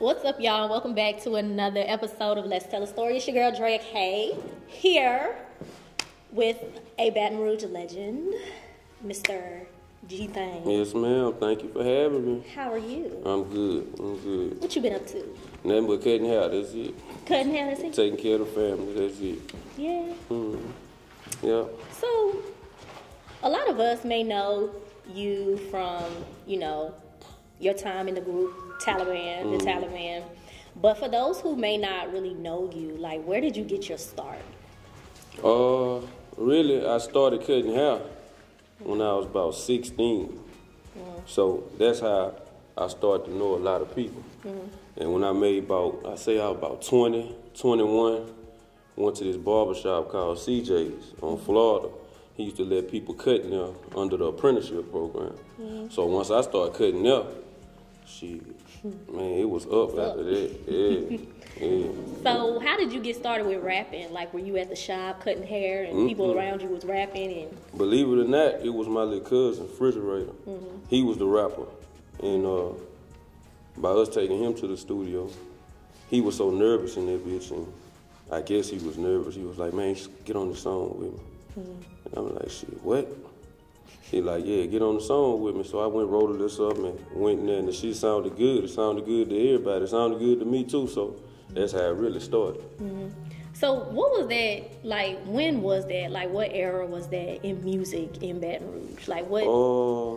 What's up, y'all? Welcome back to another episode of Let's Tell a Story. It's your girl, Drea Kay, here with a Baton Rouge legend, Mr. G-Thang. Yes, ma'am. Thank you for having me. How are you? I'm good. What you been up to? Nothing but cutting hair, that's it. Cutting hair, that's it? Taking care of the family, that's it. Yeah. Yeah. So, a lot of us may know you from, your time in the group, Taliban, the Taliban. But for those who may not really know you, like, where did you get your start? Really, I started cutting hair when I was about 16. So that's how I started to know a lot of people. And when I made I was about 20, 21, went to this barbershop called CJ's on Florida. He used to let people cut in there under the apprenticeship program. So once I started cutting there, man, it was up after that. Yeah. So how did you get started with rapping? Like, were you at the shop cutting hair and people around you was rapping? And Believe it or not, it was my little cousin, Refrigerator. He was the rapper. And by us taking him to the studio, he was so nervous in that bitch. And I guess he was nervous. He was like, man, get on the song with me. And I'm like, shit, what? He like, yeah, get on the song with me. So I went, wrote this up, and went in there, and the shit sounded good. It sounded good to everybody. It sounded good to me, too. So that's how it really started. So what was that, like, when was that? Like, what era was that in music in Baton Rouge? Like, what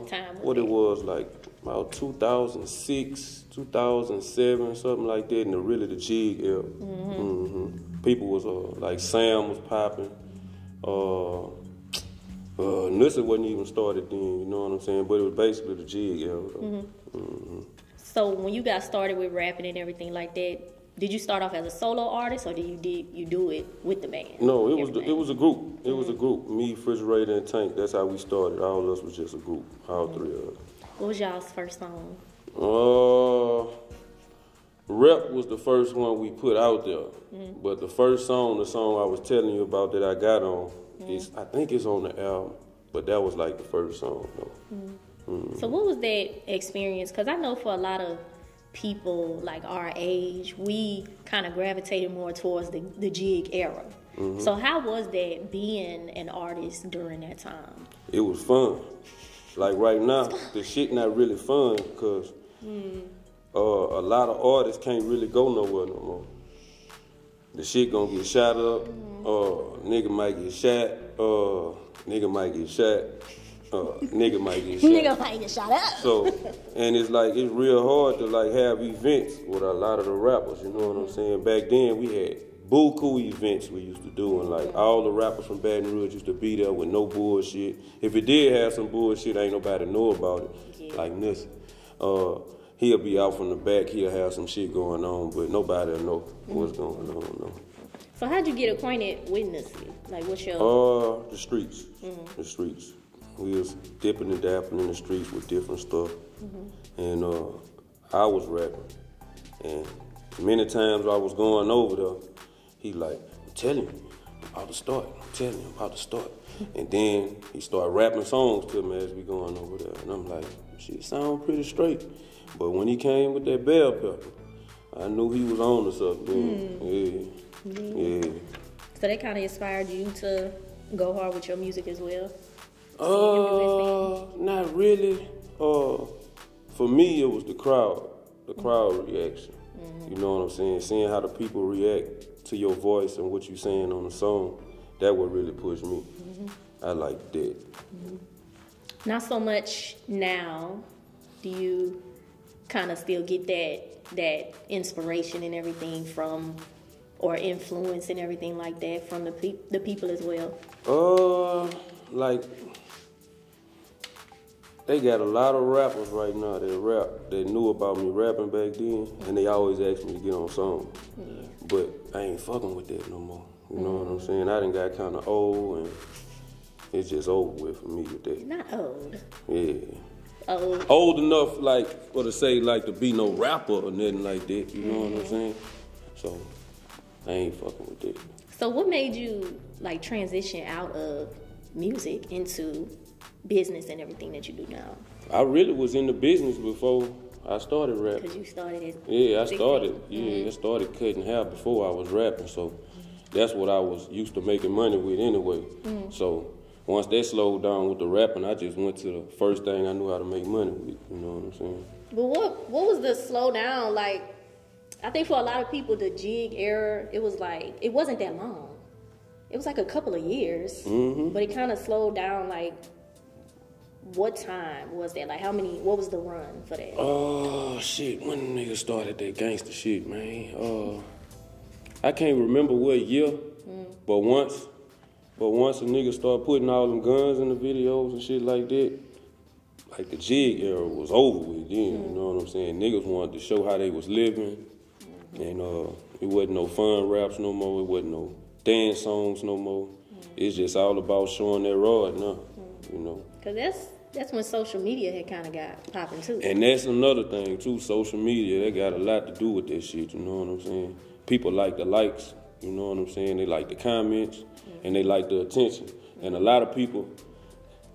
time was it was, like, about 2006, 2007, something like that, and really the Jig era. People was, like, Sam was popping. Nussa wasn't even started then, you know what I'm saying? But it was basically the Jig era. So when you got started with rapping and everything like that, did you start off as a solo artist, or you do it with the band? No, it was a group. It was a group. Me, Refrigerator, and Tank. That's how we started. All of us was just a group. All three of us. What was y'all's first song? Rep was the first one we put out there. But the first song, the song I was telling you about that I got on, I think it's on the album. But that was like the first song, though. So what was that experience? Because I know for a lot of people like our age, we kind of gravitated more towards the Jig era. So how was that being an artist during that time? It was fun. Like right now, the shit not really fun because a lot of artists can't really go nowhere no more. The shit gonna get shot up, nigga might get shot, nigga might get shot. Nigga might get shot. Nigga might get shot up. So, and it's like, it's real hard to like have events with a lot of the rappers, you know what I'm saying? Back then we had buku events we used to do, and like all the rappers from Baton Rouge used to be there with no bullshit. If it did have some bullshit, ain't nobody know about it. Like this. He'll be out from the back, he'll have some shit going on, but nobody will know what's going on. No. So how'd you get acquainted with Nussy? Like, what's your... The streets. The streets. We was dipping and dapping in the streets with different stuff. And I was rapping. And many times I was going over there, he like, I'm telling you, I'm about to start. I'm telling you, I'm about to start. And then he started rapping songs to me as we going over there. And I'm like, shit sound pretty straight. But when he came with that bell pepper, I knew he was on to something. Yeah. So that kind of inspired you to go hard with your music as well? Not really. For me, it was the crowd reaction. You know what I'm saying? Seeing how the people react to your voice and what you're saying on the song, that would really push me. I like that. Not so much now. Do you kind of still get that inspiration and everything from, or influence and everything like that from the people as well? Like, they got a lot of rappers right now that rap. They knew about me rapping back then, and they always asked me to get on songs. But I ain't fucking with that no more. You know what I'm saying? I done got kind of old, and it's just over with for me with that. Not old. Yeah. Old. Old enough, like, for to say, like, to be no rapper or nothing like that. You know what I'm saying? So, I ain't fucking with that. So what made you, like, transition out of music into business and everything that you do now? I really was in the business before I started rapping. Because you started it. Yeah, I started cutting hair before I was rapping, so that's what I was used to making money with anyway. So once that slowed down with the rapping, I just went to the first thing I knew how to make money with, you know what I'm saying? But what was the slowdown? Like, I think for a lot of people, the jig era, it was like, it wasn't that long. It was like a couple of years, but it kind of slowed down. Like, what time was that? Like, what was the run for that? Oh, shit, when the niggas started that gangster shit, man. I can't remember what year, but once a nigga started putting all them guns in the videos and shit like that, like the jig era was over with then, you know what I'm saying? Niggas wanted to show how they was living, and it wasn't no fun raps no more, it wasn't no dance songs no more. It's just all about showing that rod now, you know. Cause that's when social media had kind of got popping too. And that's another thing too, social media, they got a lot to do with that shit, you know what I'm saying? People like the likes, you know what I'm saying? They like the comments, and they like the attention. And a lot of people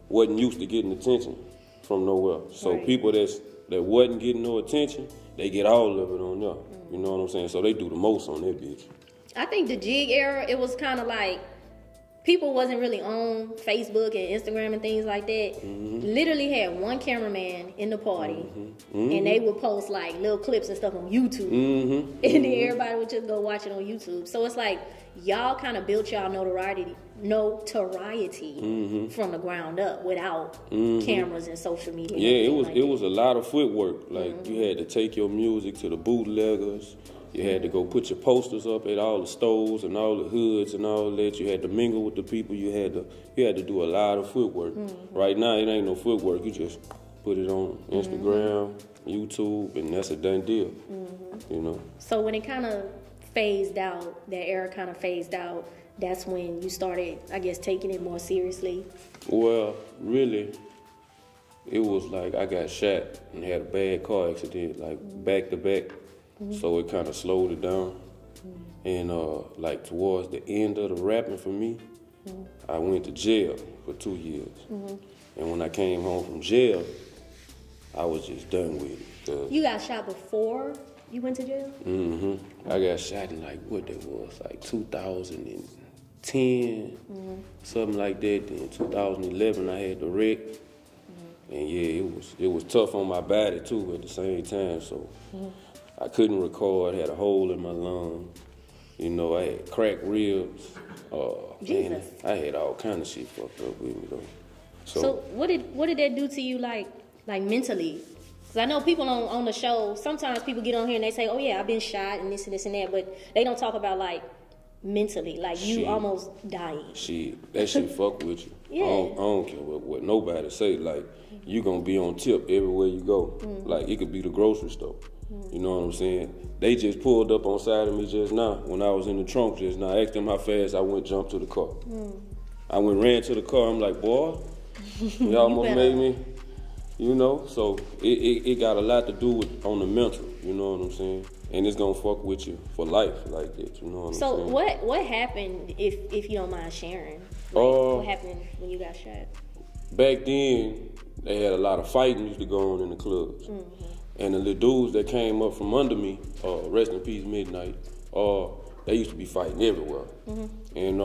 wasn't used to getting attention from nowhere. So people that wasn't getting no attention, they get all of it on there, you know what I'm saying? So they do the most on that bitch. I think the jig era, it was kind of like, people wasn't really on Facebook and Instagram and things like that. Literally had one cameraman in the party, and they would post like little clips and stuff on YouTube. And then everybody would just go watch it on YouTube. So it's like, y'all kind of built y'all notoriety from the ground up without cameras and social media. Yeah, it was a lot of footwork. Like, you had to take your music to the bootleggers. You had to go put your posters up at all the stores and all the hoods and all that. You had to mingle with the people. You had to do a lot of footwork. Right now, it ain't no footwork. You just put it on Instagram, YouTube, and that's a done deal. You know. So when it kind of phased out, that era kind of phased out, that's when you started, I guess, taking it more seriously? Well, really, it was like I got shot and had a bad car accident, like back to back. So it kind of slowed it down. And like towards the end of the rapping for me, I went to jail for 2 years. And when I came home from jail, I was just done with it. You got shot before you went to jail? I got shot in like, what that was, like 2010, something like that. Then 2011, I had the wreck. And yeah, it was tough on my body too at the same time. So I couldn't record, had a hole in my lung. You know, I had cracked ribs. Man, I had all kind of shit fucked up with me though. So what did that do to you, like mentally? Because I know people on the show, sometimes people get on here and they say, oh yeah, I've been shot and this and this and that, but they don't talk about like mentally, like you almost dying. That shit fuck with you. Yeah. I don't care what nobody say. Like, you gonna be on tip everywhere you go. Like, it could be the grocery store. You know what I'm saying? They just pulled up on side of me just now when I was in the trunk just now. I asked them how fast I went, jumped to the car. I ran to the car. I'm like, boy, you almost made me, you know? So it got a lot to do with on the mental, you know what I'm saying? And it's gonna fuck with you for life like that, you know what I'm saying? So what happened, if you don't mind sharing? What happened when you got shot? Back then, they had a lot of fighting used to go on in the clubs. And the little dudes that came up from under me, rest in peace Midnight, they used to be fighting everywhere. And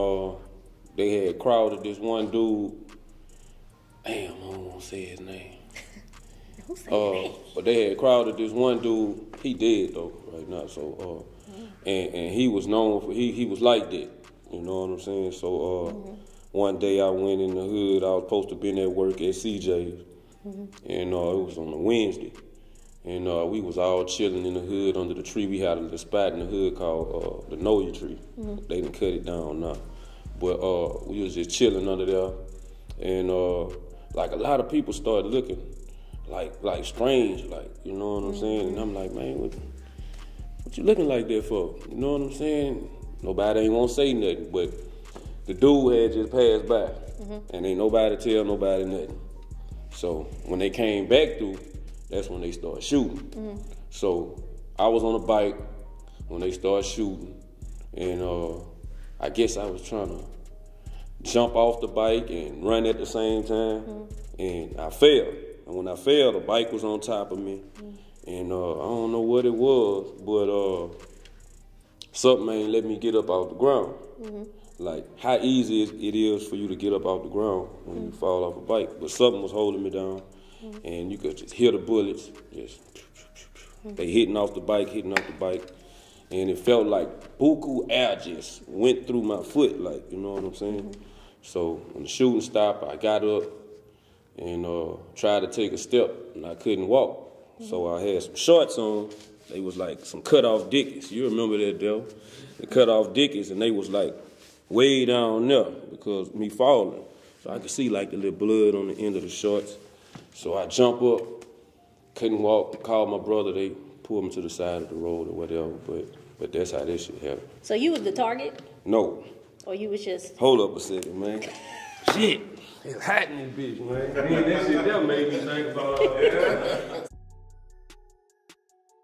they had crowded this one dude, damn, I don't want to say his name. Don't say his name. But they had crowded this one dude, he dead though right now, so, and he was known for, he was like that, you know what I'm saying? So one day I went in the hood, I was supposed to be at work at CJ's, and it was on a Wednesday. And we was all chilling in the hood under the tree. We had a spot in the hood called the Noya tree. They done cut it down now. But we was just chilling under there. And like a lot of people started looking like strange, like, you know what I'm saying? And I'm like, man, what you looking like that for? You know what I'm saying? Nobody ain't won't say nothing, but the dude had just passed by. And ain't nobody tell nobody nothing. So when they came back through, that's when they started shooting. So I was on a bike when they started shooting, and I guess I was trying to jump off the bike and run at the same time, and I fell. And when I fell, the bike was on top of me, And I don't know what it was, but something ain't let me get up off the ground. Like, how easy it is for you to get up off the ground when you fall off a bike. But something was holding me down, and you could just hear the bullets, just they hitting off the bike, and it felt like buku air just went through my foot, like, you know what I'm saying? So when the shooting stopped, I got up and tried to take a step, and I couldn't walk. So I had some shorts on. They was like some cut-off dickies. You remember that, Del? The cut-off dickies, and they was like way down there because me falling. So I could see like the little blood on the end of the shorts. So I jump up, couldn't walk, called my brother. They pulled me to the side of the road or whatever, but that's how this shit happened. So you was the target? No. Or you was just... Hold up a second, man. Shit. It's hot in this bitch, man. That shit that made me think about all that.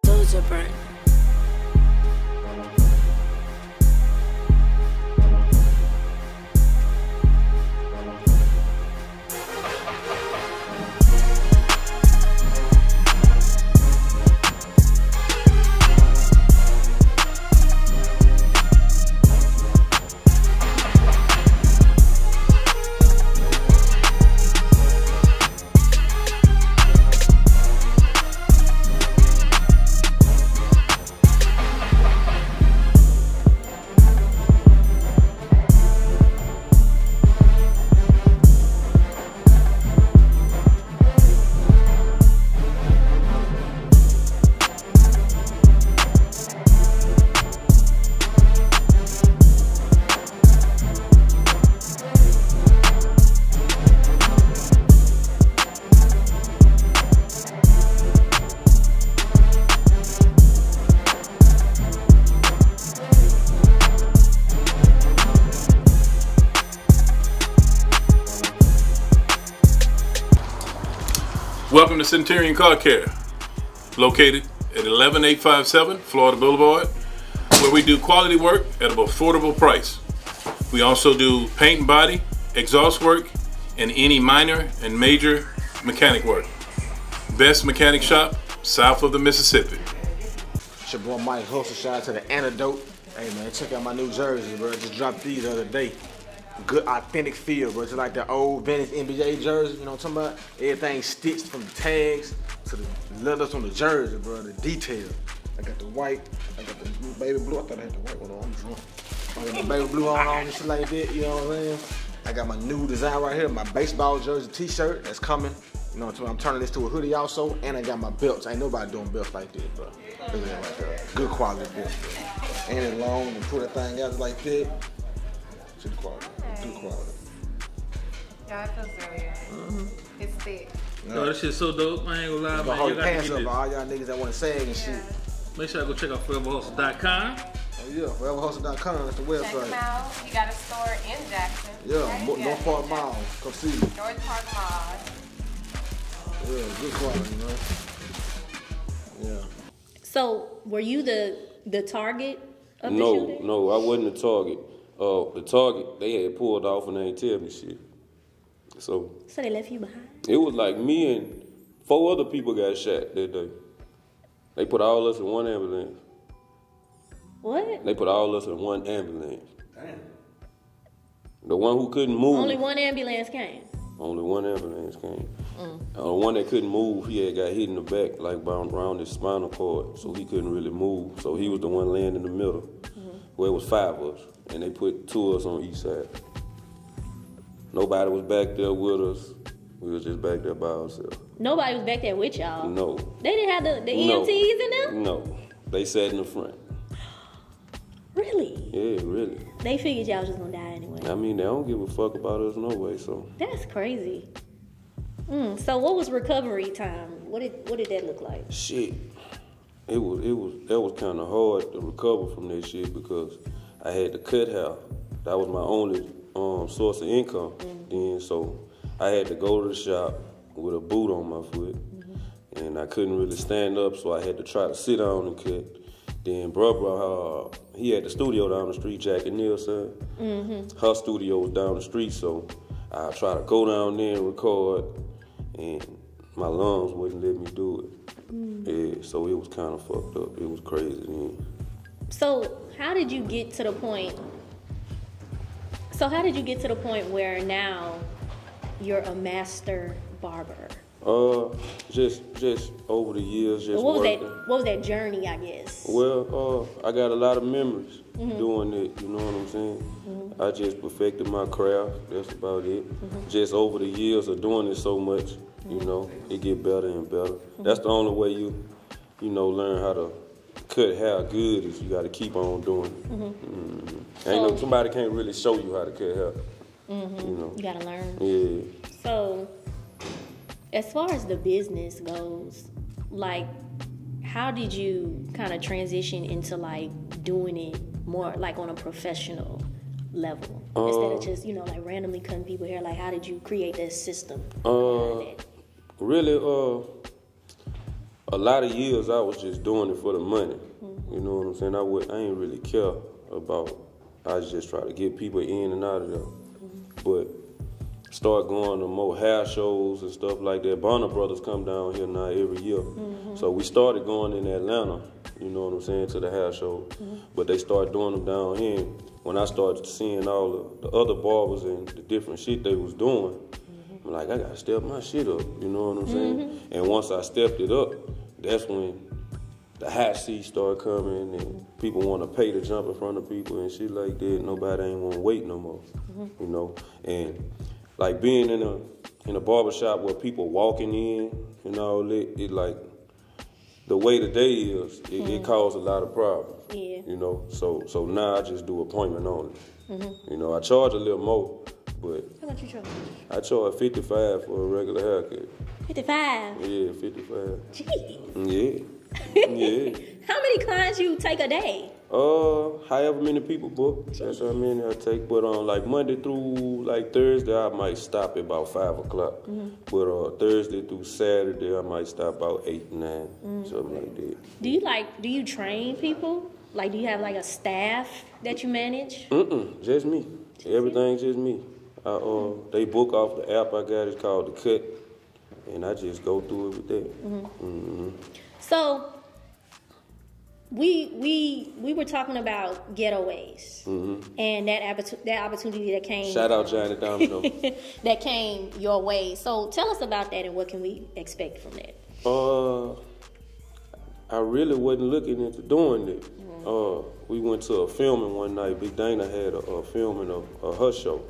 Those are burnt. Welcome to Centurion Car Care, located at 11857 Florida Boulevard, where we do quality work at an affordable price. We also do paint and body, exhaust work, and any minor and major mechanic work. Best mechanic shop south of the Mississippi. It's your boy Mike Hustle. Shout out to the Antidote. Hey man, check out my new jersey, bro. Just dropped these the other day. Good authentic feel, bro. Just like the old vintage NBA jersey, you know what I'm talking about? Everything stitched from the tags to the leathers on the jersey, bro. The detail. I got the white, I got the baby blue. I thought I had the white one on. I'm drunk. I got my baby blue on and shit like that, you know what I'm saying? I got my new design right here, my baseball jersey t-shirt that's coming. You know what I'm talking about? I'm turning this to a hoodie also, and I got my belts. Ain't nobody doing belts like this, bro. Look at that right there. Good quality belts, bro. And it's long and put that thing out like that. Good quality. Good quality. Yeah, it feels really good. It's thick. Yo, this shit's so dope. I ain't gonna lie, man. Hold You your gotta pants get up, this. all y'all niggas that want to sag and shit. Make sure I go check out foreverhustle.com. Oh yeah, foreverhustle.com, that's the Check them website. out. You got a store in Jackson. Yeah, right? North Park Mall. Come see me. North Park Mall. Yeah, good quality, man. Yeah. So were you the target of the No, shooting? no, I wasn't the target. The target, they had pulled off and they ain't tell me shit. So they left you behind? it was like me and 4 other people got shot that day. They put all us in one ambulance. What? They put all us in one ambulance. Damn. The one who couldn't move. Only one ambulance came? Only one ambulance came. The one that couldn't move, he had got hit in the back, like around his spinal cord, so he couldn't really move. So he was the one laying in the middle, where it was 5 of us, and they put 2 of us on each side. Nobody was back there with us. We was just back there by ourselves. Nobody was back there with y'all? No. They didn't have the No. EMTs in there? No. They sat in the front. Really? Yeah, really. They figured y'all was just gonna die anyway. I mean, they don't give a fuck about us no way, so. That's crazy. So what was recovery time? What did that look like? Shit. That was kind of hard to recover from that shit because I had to cut hair. That was my only source of income then, so I had to go to the shop with a boot on my foot, and I couldn't really stand up, so I had to try to sit down and cut. Then bro, he had the studio down the street, Jack and Neil's son. Her studio was down the street, so I tried to go down there and record, and my lungs wouldn't let me do it. Yeah, so it was kind of fucked up. It was crazy then. So how did you get to the point? Where now you're a master barber? Just over the years, just What working. was that journey, I guess? Well, I got a lot of memories doing it, you know what I'm saying? I just perfected my craft, that's about it. Just over the years of doing it so much, you know, it get better and better. That's the only way you learn how to cut hair good is you got to keep on doing it. Somebody can't really show you how to cut hair, you know. You gotta learn. Yeah. So, as far as the business goes, like, how did you kind of transition into like doing it more like on a professional level instead of just like randomly cutting people hair? Like, how did you create that system? Really, a lot of years I was just doing it for the money. You know what I'm saying? I ain't really care about. I just try to get people in and out of there. But start going to more hair shows and stuff like that. Bonner Brothers come down here now every year. So we started going in Atlanta, you know what I'm saying, to the hair show. But they started doing them down here. When I started seeing all the other barbers and the different shit they was doing, I'm like, I gotta step my shit up, you know what I'm saying? And once I stepped it up, that's when the hot seats started coming and people want to pay to jump in front of people and shit like that. Nobody ain't want to wait no more, you know? And like being in a barbershop where people walking in and all that, it like, the way the day is, it caused a lot of problems, you know? So now I just do appointment only. You know, I charge a little more, but How much you charge? I charge $55 for a regular haircut. 55. Yeah, 55. Gee. Yeah. Yeah. How many clients you take a day? However many people book, that's how many I take. But on like Monday through like Thursday, I might stop at about 5 o'clock. But Thursday through Saturday, I might stop about 8, 9, something like that. Do you train people? Like, do you have like a staff that you manage? Just me. Everything's just me. They book off the app I got. It's called The Cut, and I just go through it with that. So we were talking about getaways and that opportunity that came. Shout out Johnny Domino. That came your way. So tell us about that and what can we expect from that? I really wasn't looking into doing it. We went to a filming one night. Big Dana had a filming of her show,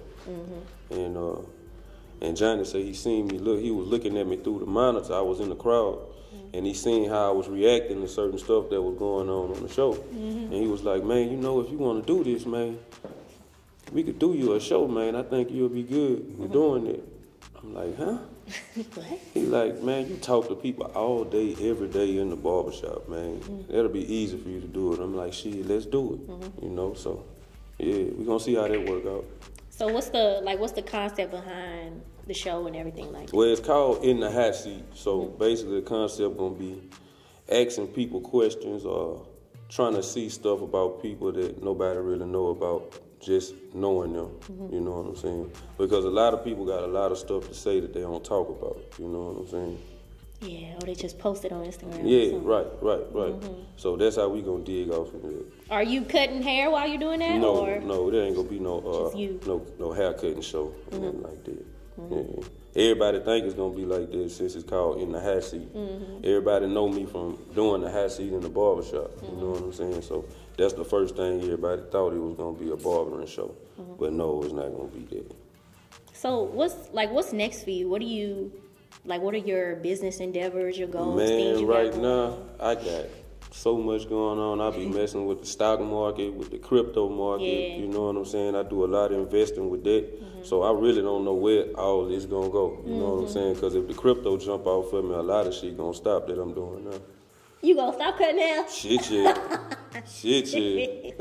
and Johnny said he seen me look. He was looking at me through the monitor. I was in the crowd. And he seen how I was reacting to certain stuff that was going on the show. And he was like, man, if you want to do this, man, we could do you a show, man. I think you'll be good with doing it. I'm like, huh? What? He like, man, you talk to people all day, every day in the barbershop, man. That'll be easy for you to do it. I'm like, shit, let's do it. You know, so, yeah, we're going to see how that work out. So what's the concept behind the show and everything like that? Well, it's called In the Hot Seat. So basically the concept gonna be asking people questions or trying to see stuff about people that nobody really know about, just knowing them. You know what I'm saying? Because a lot of people got a lot of stuff to say that they don't talk about. You know what I'm saying? Yeah, or they just post it on Instagram. Yeah, right. So that's how we gonna dig off into it. Are you cutting hair while you're doing that? No, or? no, there ain't gonna be no haircutting show or nothing like that. Yeah. Everybody think it's gonna be like this since it's called In the Hot Seat. Everybody know me from doing the hot seat in the barbershop. You know what I'm saying? So that's the first thing everybody thought it was gonna be, a barbering show. But no, it's not gonna be that. So what's next for you? What are your business endeavors, your goals, things Man, you right got now I got so much going on. I be messing with the stock market, with the crypto market. Yeah. You know what I'm saying? I do a lot of investing with that. So I really don't know where all this gonna go. You know what I'm saying? Because if the crypto jump out for me, a lot of shit gonna stop that I'm doing now. You gonna stop cutting hair? Shit, yeah. Shit, yeah.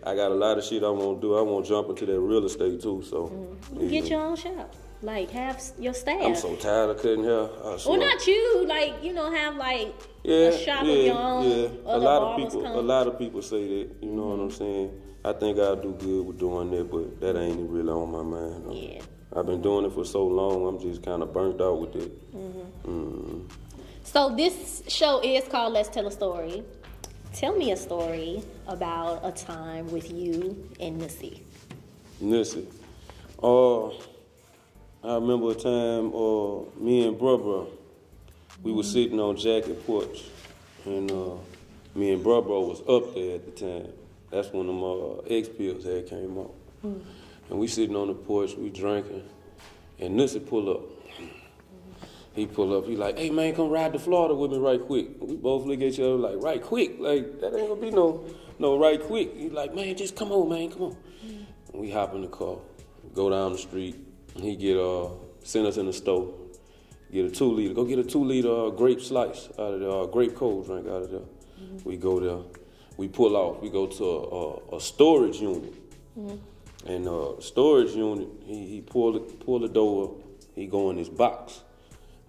I got a lot of shit I want to do. I want to jump into that real estate too. So Get your own shop. Like, have your staff. I'm so tired of cutting hair. Well, not you. Like, have like a shop of your own. Yeah. A lot of people say that. You know what I'm saying? I think I'll do good with doing that, but that ain't really on my mind. No. Yeah. I've been doing it for so long. I'm just kind of burnt out with it. So this show is called Let's Tell a Story. Tell me a story about a time with you and Nissy. Nissy. I remember a time me and Bruh, we were sitting on Jacket porch, and me and Bruh was up there at the time. That's when them X-Pills had came out. And we sitting on the porch, we drinking, and Nissy pull up. He pull up, he like, hey man, come ride to Florida with me right quick. We both look at each other like, right quick? Like, that ain't gonna be no right quick. He like, man, just come on, man, come on. And we hop in the car, go down the street, and he send us in the store, get a 2 liter, go get a 2 liter grape slice out of there, grape cold drink out of there. We go there, we pull off, we go to a storage unit. And storage unit, he pull the door up, he go in this box.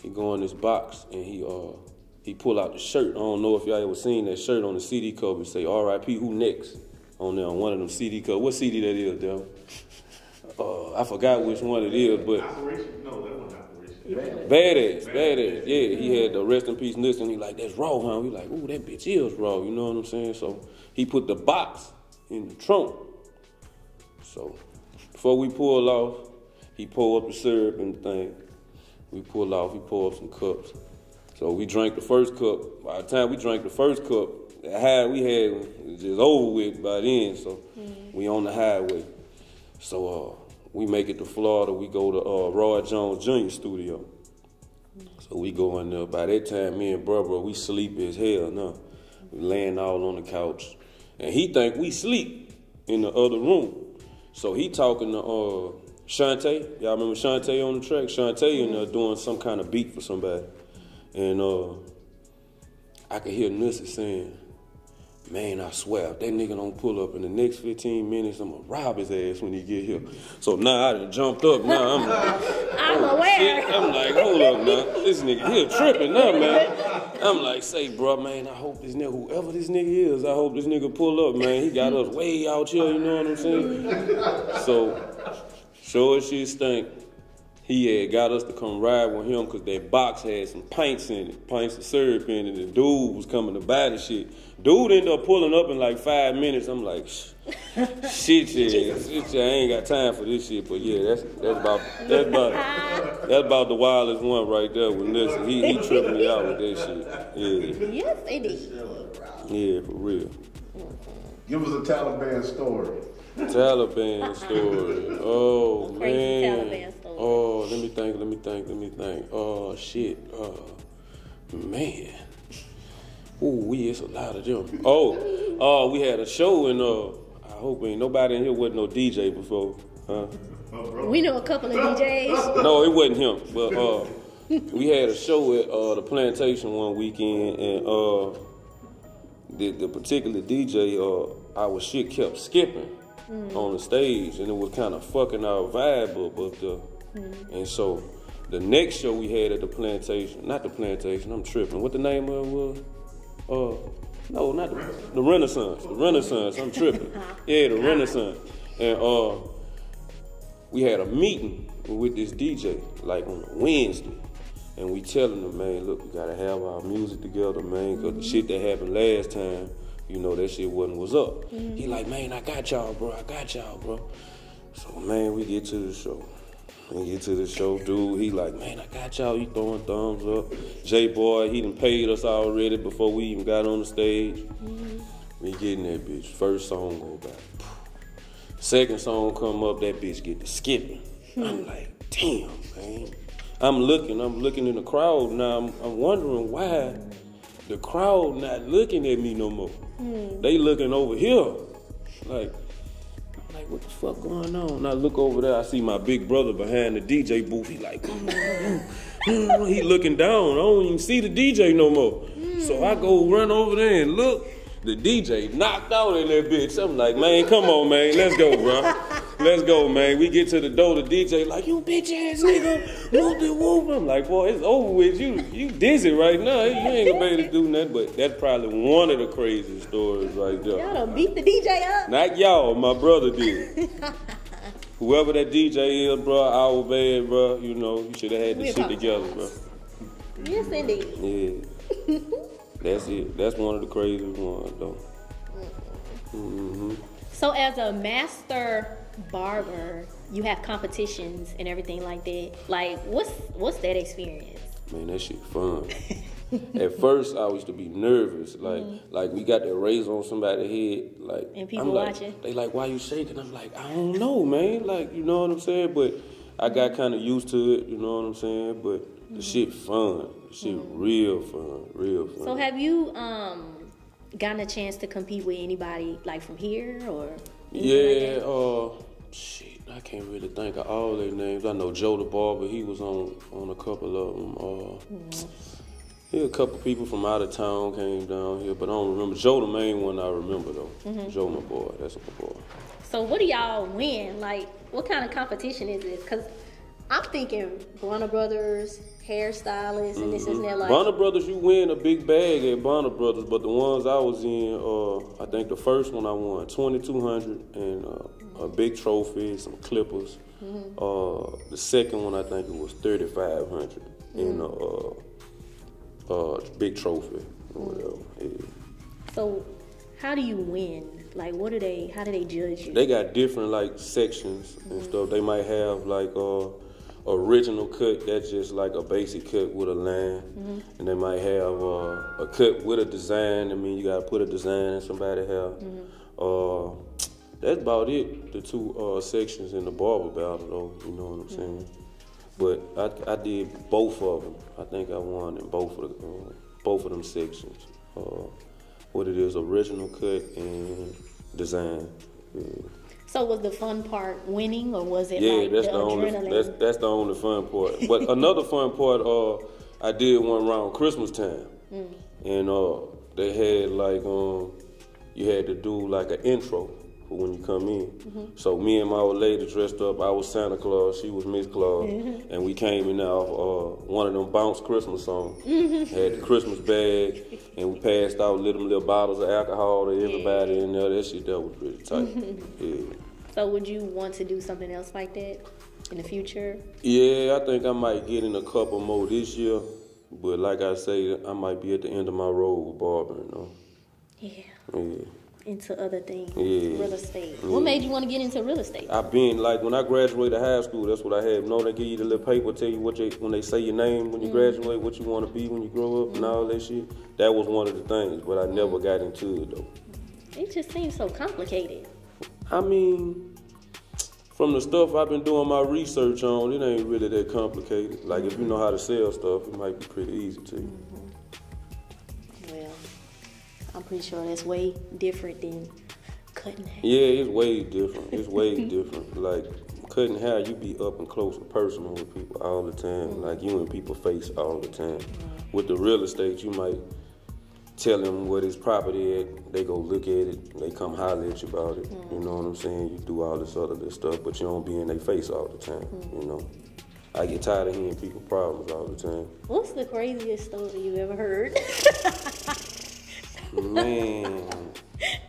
He go in this box and he pull out the shirt. I don't know if y'all ever seen that shirt on the CD cover. It say R.I.P. Who next? On there on one of them CD covers. What CD that is, though? I forgot which one it is, but Operation? No, that wasn't Operation. Badass. Yeah, he had the Rest in Peace Nissy, and he like, that's raw, huh? We like, ooh, that bitch is raw. You know what I'm saying? So he put the box in the trunk. So before we pull off, he pull up the syrup and the thing. We pull off, he pour up some cups. So we drank the first cup. By the time we drank the first cup, the high we had was just over with by then, so we on the highway. So we make it to Florida, we go to Roy Jones Jr. studio. So we go in there. By that time, me and Bruh, we sleep as hell now. We laying all on the couch. And he think we sleep in the other room. So he talking to Shantae, y'all remember Shantae on the track? Shantae in there doing some kind of beat for somebody. And I could hear Nissy saying, man, I swear, if that nigga don't pull up in the next 15 minutes, I'm gonna rob his ass when he get here. So now I done jumped up. Now I'm like, I'm aware. Shit. I'm like, hold up now. This nigga here tripping now, man. I'm like, say, bro, man, I hope this nigga, whoever this nigga is, I hope this nigga pull up, man. He got us way out here, you know what I'm saying? So, sure as shit stink, he had got us to come ride with him because that box had some pints in it, pints of syrup in it, and dude was coming to buy the shit. Dude ended up pulling up in like 5 minutes. I'm like, shit, I ain't got time for this shit. But yeah, that's about the wildest one right there with this. He tripping me out with that shit. Yeah. Yes, it is. Yeah, for real. Give us a Taliban story. Taliban story. Oh, Crazy man. Taliban story. Oh, let me think. Oh, shit. Man. Ooh, it's a lot of them. Oh, we had a show and I hope ain't nobody in here wasn't no DJ before. Huh? We know a couple of DJs. No, it wasn't him. But we had a show at the Plantation one weekend, and the particular DJ, our shit kept skipping on the stage, and it was kind of fucking our vibe up. And so the next show we had at the Plantation, not the Plantation, I'm tripping. What the name of it was? No, not the Renaissance. The Renaissance, I'm tripping. Yeah, the Renaissance. And we had a meeting with this DJ, like on a Wednesday. And we telling them, man, look, we gotta have our music together, man, because the shit that happened last time, you know, that shit was up. He like, man, I got y'all, bro. So, man, we get to the show. Dude, he like, man, I got y'all. He throwing thumbs up. J-Boy, he done paid us already before we even got on the stage. We getting that bitch. First song go by. Second song come up, that bitch get to skipping. I'm like, damn, man. I'm looking in the crowd now. I'm wondering why the crowd not looking at me no more. They looking over here. Like, what the fuck going on? And I look over there, I see my big brother behind the DJ booth. He like, he looking down. I don't even see the DJ no more. So I go run over there and look. The DJ knocked out in that bitch. I'm like, man, come on, man. Let's go, bro. Let's go, man. We get to the door. The DJ like, you bitch ass nigga. Whoop. I'm like, boy, it's over with. You dizzy right now. You ain't gonna be able to do nothing. But that's probably one of the craziest stories right there. Y'all done beat the DJ up? Not y'all. My brother did. Whoever that DJ is, bro, our bad, bro. You know, you should have had this shit together, bro. Yes, indeed. Yeah. That's it. That's one of the craziest ones, though. So as a master barber, you have competitions and everything like that. Like, what's that experience? Man, that shit fun. At first, I used to be nervous. Like we got that razor on somebody's head. Like, and people I'm like, watching. They like, why you shaking? I'm like, I don't know, man. Like, you know what I'm saying? But I got kind of used to it. You know what I'm saying? But the shit fun. The shit real fun. Real fun. So have you gotten a chance to compete with anybody like from here or? Yeah. Shit. I can't really think of all their names. I know Joe the Barber. He was on a couple of them. Yeah, a couple people from out of town came down here, but I don't remember. Joe, the main one I remember, though. Joe, my boy. That's my boy. So what do y'all win? Like, what kind of competition is this? Because I'm thinking Bonner Brothers, hairstylists, and this and that. Like, Bonner Brothers, you win a big bag at Bonner Brothers, but the ones I was in, I think the first one I won, 2,200, and a big trophy, some clippers. The second one, I think it was 3,500, and big trophy or whatever. Yeah. So how do you win? Like, how do they judge you? They got different like sections and stuff. They might have like original cut, that's just like a basic cut with a line. And they might have a cut with a design. I mean, you gotta put a design in somebody's hair. That's about it, the two sections in the barber battle though, you know what I'm saying? But I did both of them. I think I won in both of them sections. What it is, original cut and design. Yeah. So was the fun part winning, or was it Yeah, like that's the adrenaline? that's the only fun part. But another fun part, I did one around Christmas time, and they had like you had to do like an intro for when you come in. So me and my old lady dressed up. I was Santa Claus, she was Miss Claus, and we came in off one of them bounce Christmas songs. Had the Christmas bag, and we passed out little bottles of alcohol to everybody in there. That shit, that was pretty tight. Yeah. So would you want to do something else like that in the future? Yeah, I think I might get in a couple more this year, but like I say, I might be at the end of my road with barbering, though. Yeah. Into other things, Yeah. real estate. Yeah. What made you want to get into real estate? I've been, like, when I graduated high school, that's what I had. You know, they give you the little paper, tell you when they say your name, when you graduate, what you want to be when you grow up and all that shit. That was one of the things, but I never got into it, though. It just seems so complicated. I mean, from the stuff I've been doing my research on, it ain't really that complicated. Like, if you know how to sell stuff, it might be pretty easy to you. Well, I'm pretty sure that's way different than cutting hair. Yeah, it's way different. It's way different. Like, cutting hair, you be up and close and personal with people all the time. Like, you in people's face all the time. With the real estate, you might tell them what his property at. They go look at it. They come holler at you about it. You know what I'm saying? You do all this other good stuff, but you don't be in their face all the time, you know? I get tired of hearing people's problems all the time. What's the craziest story you ever heard? Man,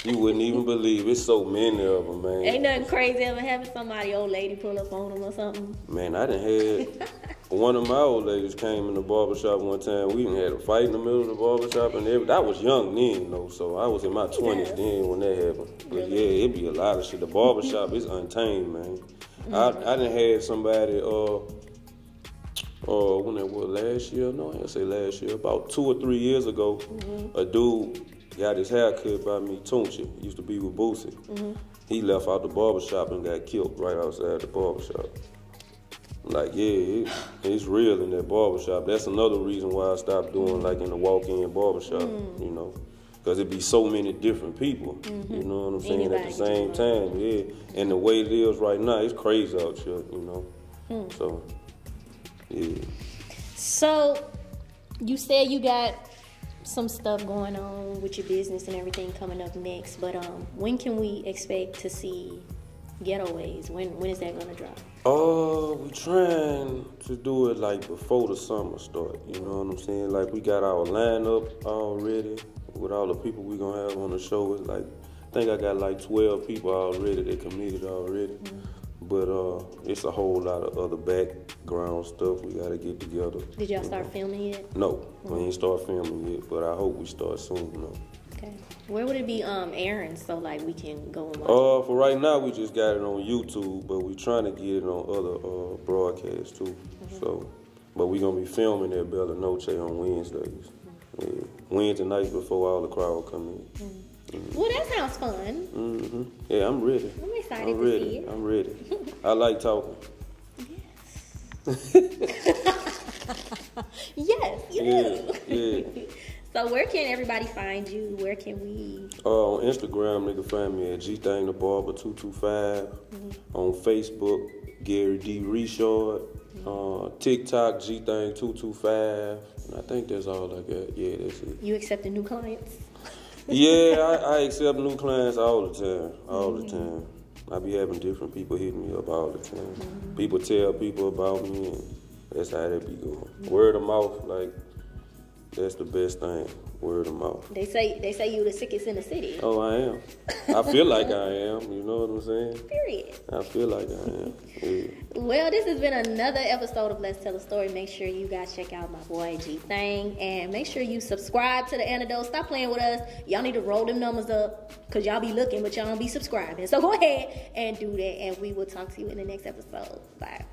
you wouldn't even believe. It's so many of them, man. Ain't nothing crazy ever happened. Somebody, old lady, pull up on them or something. Man, I done had one of my old ladies came in the barbershop one time. We done had a fight in the middle of the barbershop and everything. I was young then, though, so I was in my 20s then when that happened. But yeah, it be a lot of shit. The barbershop is untamed, man. I done had somebody, when that was last year? No, I ain't say last year. About 2 or 3 years ago, a dude got his hair cut by me, Tunchi. Used to be with Boosie. He left out the barbershop and got killed right outside the barbershop. Like, yeah, it's real in that barbershop. That's another reason why I stopped doing like in the walk-in barbershop, you know. Because it be so many different people, you know what I'm saying, at the same time, yeah. And the way it is right now, it's crazy out here, you know. So, yeah. So, you said you got some stuff going on with your business and everything coming up next, but when can we expect to see Getaways? When is that gonna drop? We trying to do it like before the summer start, you know what I'm saying? Like, we got our lineup already with all the people we gonna have on the show. It's like, I think I got like 12 people already that committed already. But it's a whole lot of other background stuff we gotta get together. Did y'all start filming yet? No, we ain't start filming yet, but I hope we start soon. Okay. Where would it be airing so like we can go and watch it? For right now, we just got it on YouTube, but we trying to get it on other broadcasts too. So, but we gonna be filming at Bella Noche on Wednesdays. Yeah. Wednesday nights before all the crowd come in. Well, that sounds fun. Yeah, I'm ready. I'm excited to see it. I'm ready. I like talking. Yes, you do. Yeah. So where can everybody find you? Where can we? On Instagram, they can find me at G-Thang the Barber 225. On Facebook, Gary D. Richard. TikTok, G-Thang 225. And I think that's all I got. Yeah, that's it. You accepting new clients? Yeah, I accept new clients all the time. All the time. I be having different people hitting me up all the time. People tell people about me, and that's how that be going. Word of mouth, like, that's the best thing. Word of mouth. They say you the sickest in the city. Oh, I am. I feel like I am. You know what I'm saying? Period. I feel like I am. Yeah. Well, this has been another episode of Let's Tell a Story. Make sure you guys check out my boy G-Thang, and make sure you subscribe to The Antidote. Stop playing with us. Y'all need to roll them numbers up, because y'all be looking, but y'all don't be subscribing. So go ahead and do that, and we will talk to you in the next episode. Bye.